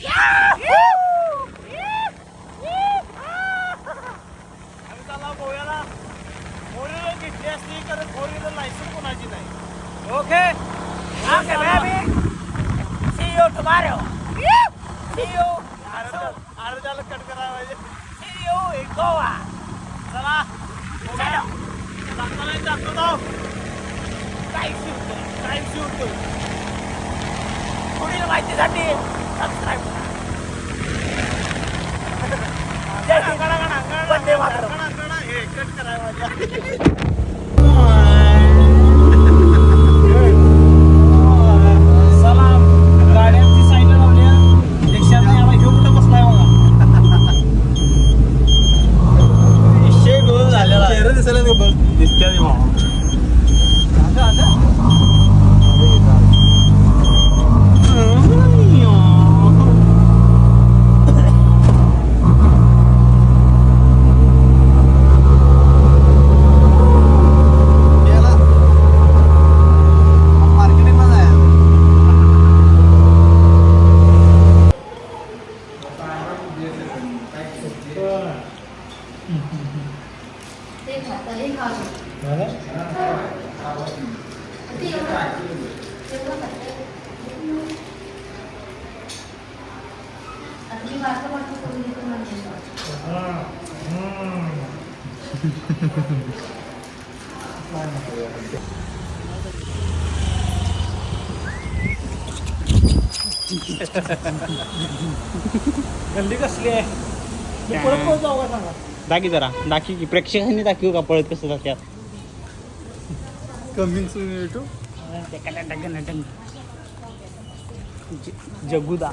आम्ही चालला गोव्याला. 4 व्हीलर घेतली असती कारण 4 व्हीलर लायसन्स कोणाची नाही. Okay baby. See you tomorrow. See you. अर्ध्याला कट करायला पाहिजे. See you in Goa. चला चांगला नाही जातो जाऊ. Time shoot. पुढील माहितीसाठी सबस्क्राईब करा. वंदे मातरम. हे कट करायला पाहिजे. चला गाड्यांची साईड लावली. रिक्षात नाही आला. ह्यो कुठं बसलाय बघा. विषय गोल झालेला. चेहरा दिसायला दिसते भावा. गल्ली कसली आहे. परत परत जाऊ का सांगा. दाखी जरा दाखी की प्रेक्षकांनी दाखवू का पळत कसं जात्यात. Coming soon YouTube. जगुदा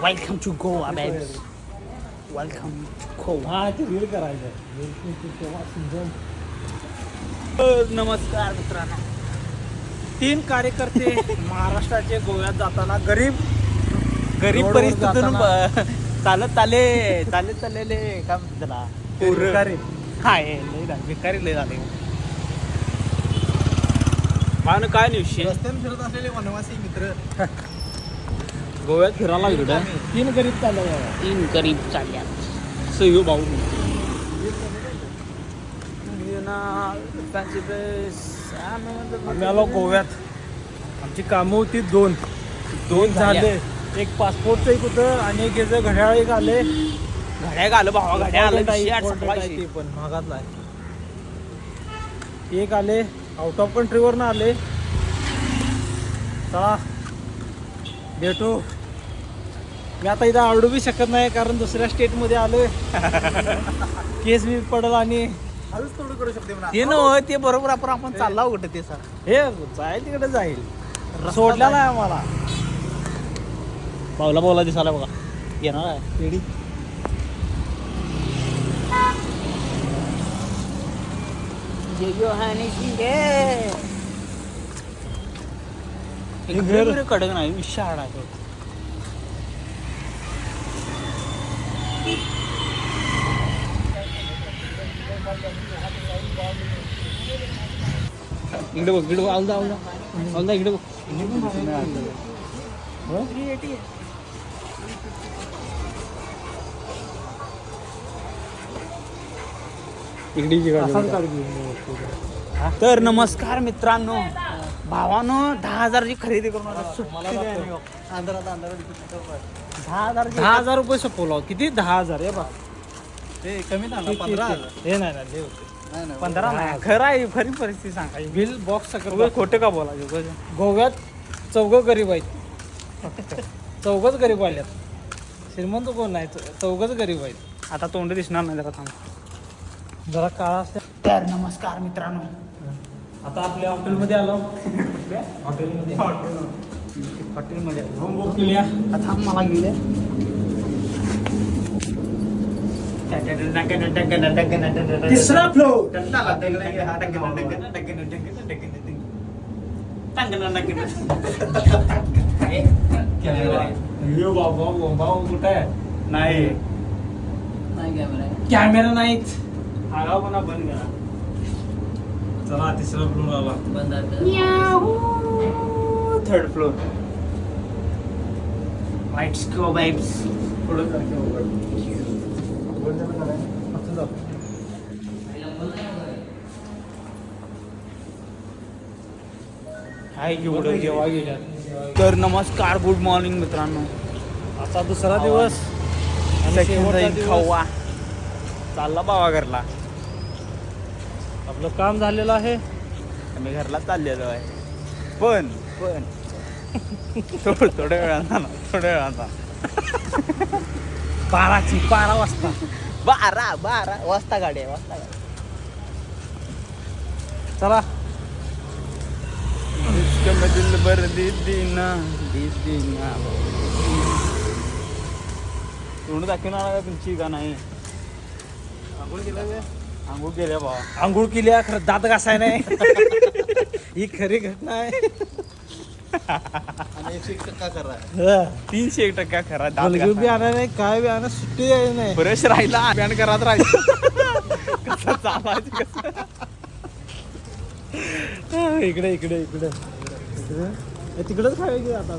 welcome to Goa baby. Welcome to Goa. हा ते रील करायचं. नमस्कार मित्रांनो. 3 कार्यकर्ते महाराष्ट्राचे गोव्यात जाताना गरीब गरीब रोडवर परिस्थितीतून चालत चाललेले काय म्हणतात त्याला भिकारी. काय लय झाले भिकारी लय झाले. मान काय नाही विषय. रस्त्याने फिरत असलेले वनवासी मित्र गोव्यात फिरायला इकडं 3 गरीब चालले बाबा. 3 गरीब चालल्यात. सयो भाऊ आम्ही आलो गोव्यात. आमची कामं होती 2 झाले. एक पासपोर्टचं एक होतं आणि एक याचं घड्याळ एक आले. घड्याळ आलं भावा घड्याळ आलं. ते पण महागातला आहे. एक आले आउट ऑफ कंट्रीवरनं आले. चला भेटू. मी आता इथं आवडू बी शकत नाही कारण दुसऱ्या स्टेटमध्ये आलोय. केस बी पडल आणि करू शकते ते न ते बरोबर आपण चालला कुठं ते सर. हे जाईल तिकडे जाईल. सोडल्या नाही आम्हाला. पावला दिसायला बघा येणार आहे पेढी. कडक नाही विशाळ आहे. इकडे बघ आवदा इकडे बघ. तर नमस्कार मित्रांनो. भावानो 10,000 ची खरेदी करून 10,000 रुपये सपवला. किती 10,000 हे बघ. ते कमी झालं. 15,000. हे नाही ते होते 15 नाही. खरं आहे खरी परिस्थिती सांगायची. बिल बॉक्स सगळं खोटे का बोलायचं. गोव्यात 4 गरीब आहेत. 4 गरीब आल्यात. श्रीमंत कोण नाही. 4 गरीब आहेत. आता तोंड दिसणार नाही जरा थांब. जरा काळा असते. तर नमस्कार मित्रांनो. आता आपल्या हॉटेलमध्ये आलो. हॉटेलमध्ये रूम बुक केली. आता मला गेले तिसरा फ्लोर. कुठे आहे. नाही कॅमेरा नाहीच. आगावपणा बंद करा. चला तिसरा फ्लोर आला. Third floor. Let's go, babes. पुढं जा किंवा वर. वर जाणं काय? असं जा. हाय की पुढं जेव्हा गेल्या तर नमस्कार, गुड मॉर्निंग मित्रांनो. आता दुसरा दिवस आणि शेवटचा दिवस. खावा चालला बाबा घरला. आपलं काम झालेलं आहे. आम्ही घरला चाललेलो आहे. पण थोड्या वेळानं ना, थोड्या वेळानं. 12 वाजता. 12 वाजता गाडी आहे, वाजता गाडी. चला दिल बर दीदीना तोंड दाखवणार का तुमची का नाही? आंघोळ केलं बे? आंघोळ केल्या भावा. आंघोळ केल्या खरं दात घासाय नाही. ही खरी घटना आहे. आणि 1% करा. हं. 300% खरा. मुलगी बी आणा नाही, काय बी आणा, सुट्टी आहे नाही. ब्रश राहिला बॅन करत राहिला. कसं चालायचं कसं? इकडे तिकडंच खावे की आता